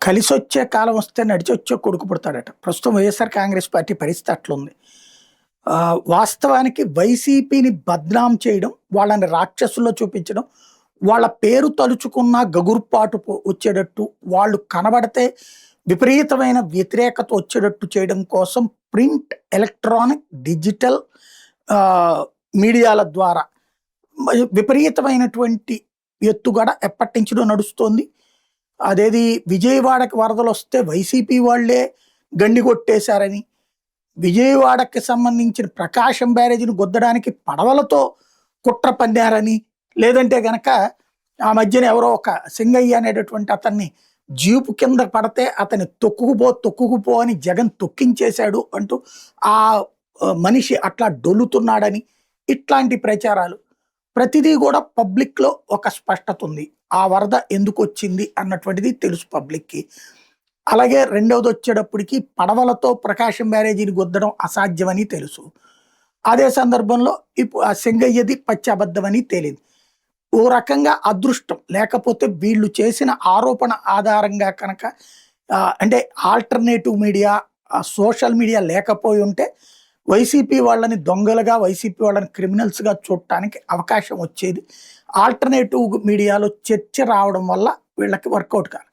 కలిసొచ్చే కాలం వస్తే నడిచొచ్చే కొడుకు పుడతాడట. ప్రస్తుతం వైఎస్ఆర్ కాంగ్రెస్ పార్టీ పరిస్థితి అట్లుంది. వాస్తవానికి వైసీపీని బద్నాం చేయడం, వాళ్ళని రాక్షసుల్లో చూపించడం, వాళ్ళ పేరు తలుచుకున్న గగుర్పాటు వచ్చేటట్టు, వాళ్ళు కనబడితే విపరీతమైన వ్యతిరేకత వచ్చేటట్టు చేయడం కోసం ప్రింట్, ఎలక్ట్రానిక్, డిజిటల్ మీడియాల ద్వారా విపరీతమైనటువంటి ఎత్తుగడ ఎప్పటినుంచో నడుస్తోంది. అదేది విజయవాడకి వరదలొస్తే వైసీపీ వాళ్ళే గండి కొట్టేశారని, విజయవాడకి సంబంధించిన ప్రకాశం బ్యారేజీని గుద్దడానికి పడవలతో కుట్ర పన్నారని, లేదంటే గనక ఆ మధ్యన ఎవరో ఒక సింగయ్య అనేటటువంటి అతన్ని జీపు కింద పడితే అతన్ని తొక్కుకుపో అని జగన్ తొక్కించేశాడు అంటూ ఆ మనిషి అట్లా డొల్లుతున్నాడని, ఇట్లాంటి ప్రచారాలు ప్రతిదీ కూడా పబ్లిక్‌లో ఒక స్పష్టత ఉంది. ఆ వరద ఎందుకొచ్చింది అన్నటువంటిది తెలుసు పబ్లిక్‌కి. అలాగే రెండవదొచ్చేటప్పటికి పడవలతో ప్రకాశం బ్యారేజీని గుద్దడం అసాధ్యమని తెలుసు. అదే సందర్భంలో ఆ సింగయ్యది పచ్చి అబద్ధమని తేలింది. ఓ రకంగా అదృష్టం. లేకపోతే వీళ్ళు చేసిన ఆరోపణ ఆధారంగా కనుక అంటే ఆల్టర్‌నేటివ్ మీడియా, సోషల్ మీడియా లేకపోయుంటే వైసీపీ వాళ్ళని దొంగలుగా, వైసీపీ వాళ్ళని క్రిమినల్స్‌గా చూడటానికి అవకాశం వచ్చేది. ఆల్టర్‌నేటివ్ మీడియాలో చర్చ రావడం వల్ల వీళ్ళకి వర్కౌట్ కాలేదు.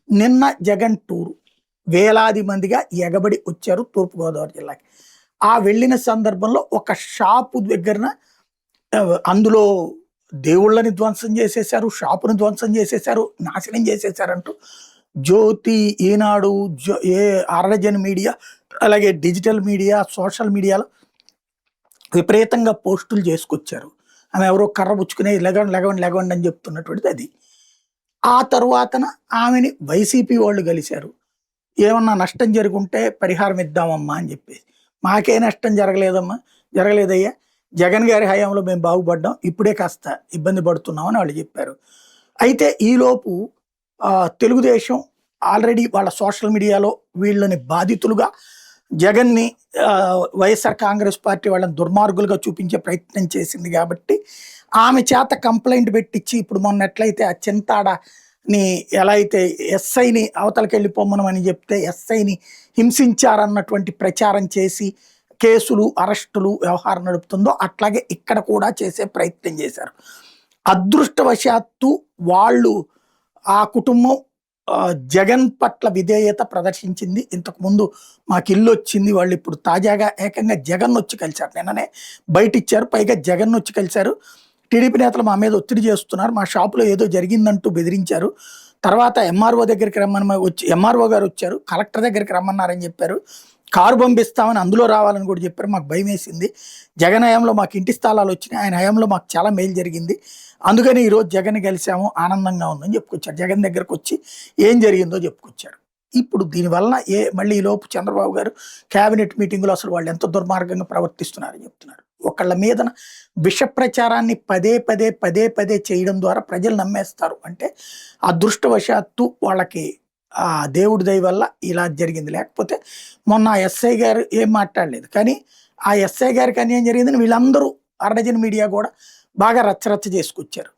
నిన్న జగన్ టూరు. వేలాది మందిగా ఎగబడి వచ్చారు తూర్పుగోదావరి జిల్లాకి. ఆ వెళ్ళిన సందర్భంలో ఒక షాపు దగ్గరన అందులో దేవుళ్ళని ధ్వంసం చేసేశారు, షాపును ధ్వంసం చేసేశారు, నాశనం చేసేశారంటూ జ్యోతి, ఈనాడు, ఆర్యజన్ మీడియా, అలాగే డిజిటల్ మీడియా, సోషల్ మీడియాలో విపరీతంగా పోస్టులు చేసుకొచ్చారు. ఆమె ఎవరో కర్ర పుచ్చుకునే లెగవండి అని చెప్తున్నటువంటిది అది. ఆ తరువాతన ఆమెని వైసీపీ వాళ్ళు కలిశారు. ఏమన్నా నష్టం జరుగుంటే పరిహారం ఇద్దామమ్మా అని చెప్పేసి. మాకే నష్టం జరగలేదయ్యా. జగన్ గారి హయాంలో మేము బాగుపడ్డాం. ఇప్పుడే కాస్త ఇబ్బంది పడుతున్నామని వాళ్ళు చెప్పారు. అయితే ఈలోపు తెలుగుదేశం ఆల్రెడీ వాళ్ళ సోషల్ మీడియాలో వీళ్ళని బాధితులుగా, జగన్‌ని వైఎస్ఆర్ కాంగ్రెస్ పార్టీ వాళ్ళని దుర్మార్గులుగా చూపించే ప్రయత్నం చేసింది కాబట్టి, ఆమె చేత కంప్లెయింట్ పెట్టించి ఇప్పుడు మొన్న ఎట్లయితే ఆ చింతాడని ఎలా అయితే ఎస్ఐని అవతలకెళ్ళిపోమనమని చెప్తే ఎస్ఐని హింసించారన్నటువంటి ప్రచారం చేసి కేసులు, అరెస్టులు వ్యవహారం నడుపుతుందో అట్లాగే ఇక్కడ కూడా చేసే ప్రయత్నం చేశారు. అదృష్టవశాత్తు వాళ్ళు ఆ కుటుంబం జగన్ పట్ల విధేయత ప్రదర్శించింది. ఇంతకుముందు మాకు ఇల్లు వచ్చింది. వాళ్ళు ఇప్పుడు తాజాగా ఏకంగా జగన్ వచ్చి కలిశారు. నిన్ననే బయటిచ్చారు. పైగా జగన్ వచ్చి కలిశారు. టీడీపీ నేతలు మా మీద ఒత్తిడి చేస్తున్నారు. మా షాపులో ఏదో జరిగిందంటూ బెదిరించారు. తర్వాత ఎంఆర్ఓ దగ్గరికి రమ్మని ఎంఆర్ఓ గారు వచ్చారు. కలెక్టర్ దగ్గరికి రమ్మన్నారని చెప్పారు. కారు పంపిస్తామని అందులో రావాలని కూడా చెప్పారు. మాకు భయమేసింది. జగన్ హయాంలో మాకు ఇంటి స్థలాలు వచ్చినాయి. ఆయన హయాంలో మాకు చాలా మేలు జరిగింది. అందుకని ఈరోజు జగన్ కలిసాము, ఆనందంగా ఉందని చెప్పుకొచ్చారు. జగన్ దగ్గరకు వచ్చి ఏం జరిగిందో చెప్పుకొచ్చారు. ఇప్పుడు దీనివల్ల మళ్ళీ ఈలోపు చంద్రబాబు గారు క్యాబినెట్ మీటింగ్‌లో అసలు వాళ్ళు ఎంత దుర్మార్గంగా ప్రవర్తిస్తున్నారని చెప్తున్నారు. ఒకళ్ళ మీదన విష ప్రచారాన్ని పదే పదే చేయడం ద్వారా ప్రజలు నమ్మేస్తారు. అంటే అదృష్టవశాత్తు వాళ్ళకి దేవుడి దయ వల్ల ఇలా జరిగింది. లేకపోతే మొన్న ఎస్ఐ గారు ఏం మాట్లాడలేదు. కానీ ఆ ఎస్ఐ గారికి అన్యాయం జరిగిందని వీళ్ళందరూ అర్డజన్ మీడియా కూడా బాగా రచ్చరచ్చ చేసుకొచ్చారు.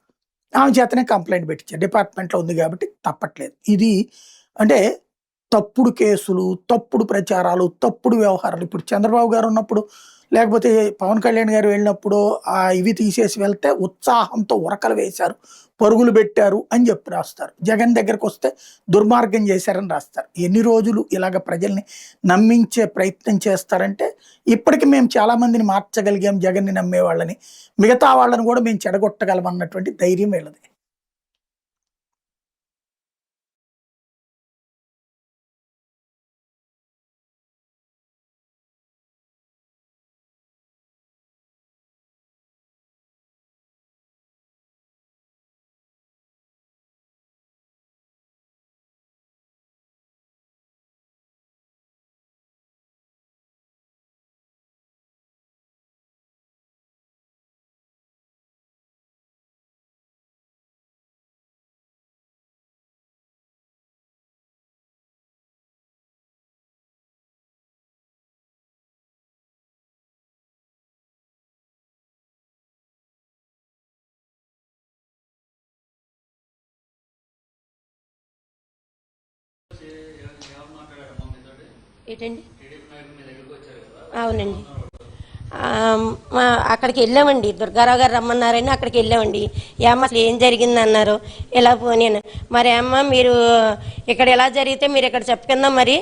ఆమె చేతనే కంప్లెయింట్ పెట్టించారు. డిపార్ట్మెంట్‌లో ఉంది కాబట్టి తప్పట్లేదు. ఇది అంటే తప్పుడు కేసులు, తప్పుడు ప్రచారాలు, తప్పుడు వ్యవహారాలు. ఇప్పుడు చంద్రబాబు గారు ఉన్నప్పుడు, లేకపోతే పవన్ కళ్యాణ్ గారు వెళ్ళినప్పుడు ఇవి తీసేసి వెళ్తే ఉత్సాహంతో ఉరకలు వేశారు, పరుగులు పెట్టారు అని చెప్పి రాస్తారు. జగన్ దగ్గరకొస్తే దుర్మార్గం చేశారని రాస్తారు. ఎన్ని రోజులు ఇలాగ ప్రజల్ని నమ్మించే ప్రయత్నం చేస్తారంటే, ఇప్పటికి మేము చాలా మందిని మార్చగలిగాం జగన్‌ని నమ్మేవాళ్ళని. మిగతా వాళ్ళని కూడా మేము చెడగొట్టగలం అన్నటువంటి ధైర్యం వీళ్ళది. ఏంటండి? అవునండి. అక్కడికి వెళ్ళామండి, దుర్గారావు గారు రమ్మన్నారని అక్కడికి వెళ్ళామండి. ఏమ్మ అసలు ఏం జరిగింది అన్నారు. ఇలా పోనీ మరి అమ్మ మీరు ఇక్కడ ఎలా జరిగితే మీరు ఇక్కడ చెప్పుకుందాం, మరి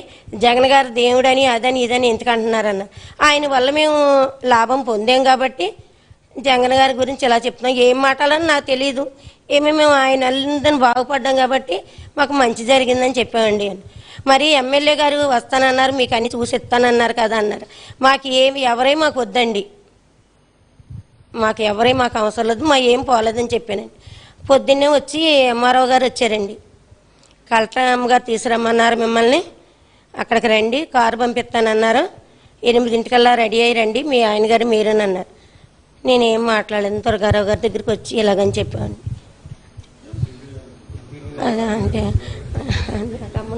జగన్ గారు దేవుడని అదని ఇదని ఎందుకు అంటున్నారన్న. ఆయన వల్ల మేము లాభం పొందాం కాబట్టి జగన్ గారి గురించి ఇలా చెప్తున్నాం. ఏం మాట్లాడాలని నాకు తెలియదు. మేము ఆయన అందరిని బాగుపడ్డాం కాబట్టి మాకు మంచి జరిగిందని చెప్పామండి అని. మరి ఎమ్మెల్యే గారు వస్తానన్నారు, మీకు అన్ని చూసి ఇస్తానన్నారు కదా అన్నారు. మాకు ఎవరై మాకు వద్దండి, మాకు అవసరం లేదు, మా ఏం పోలేదని చెప్పానండి. పొద్దున్నే వచ్చి ఎంఆర్ఓ గారు వచ్చారండి. కలెక్టర్ గారు తీసుకురమ్మన్నారు, మిమ్మల్ని అక్కడికి రండి, కారు పంపిస్తానన్నారు, 8 రెడీ అయ్యి రండి, మీ ఆయన గారు మీరేనన్నారు. నేనేం మాట్లాడలేదు. దుర్గారావు గారి దగ్గరికి వచ్చి ఇలాగని చెప్పాను. అదే అంటే